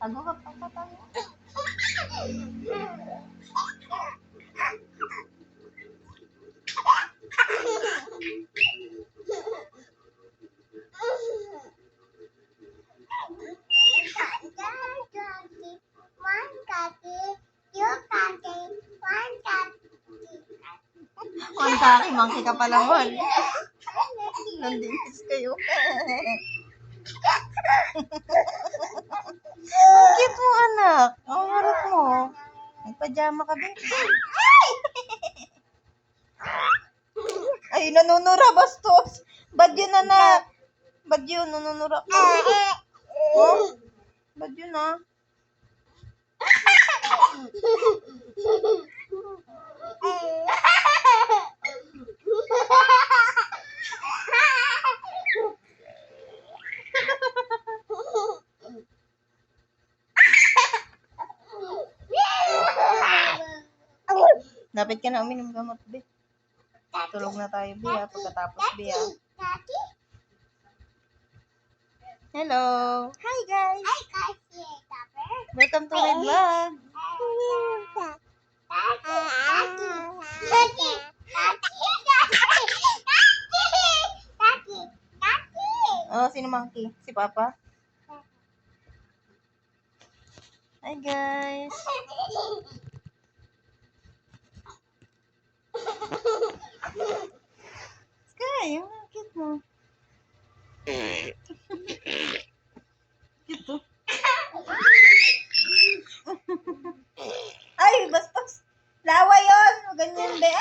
Tago ka pa, tago. One kaki, monkey ka pala, Mon. Nandinis kayo. Cute mo, anak. Ang harap mo. Nagpajama ka, babe. Ay, nanunura, bastos. Bad yun, anak. Bad yun, nanunura ka. Oh? Bad yun, ah. Dapat ka na uminom gamot, be. Tulog na tayo, be, ha. Pagkatapos, be, ha. Hello. Hi, guys. Welcome to my vlog. Oh, sino monkey? Si Papa? Hi, guys. Sky, yung cute mo. Cute to. Ay, bastos. Lawa yun. Ganyan, be.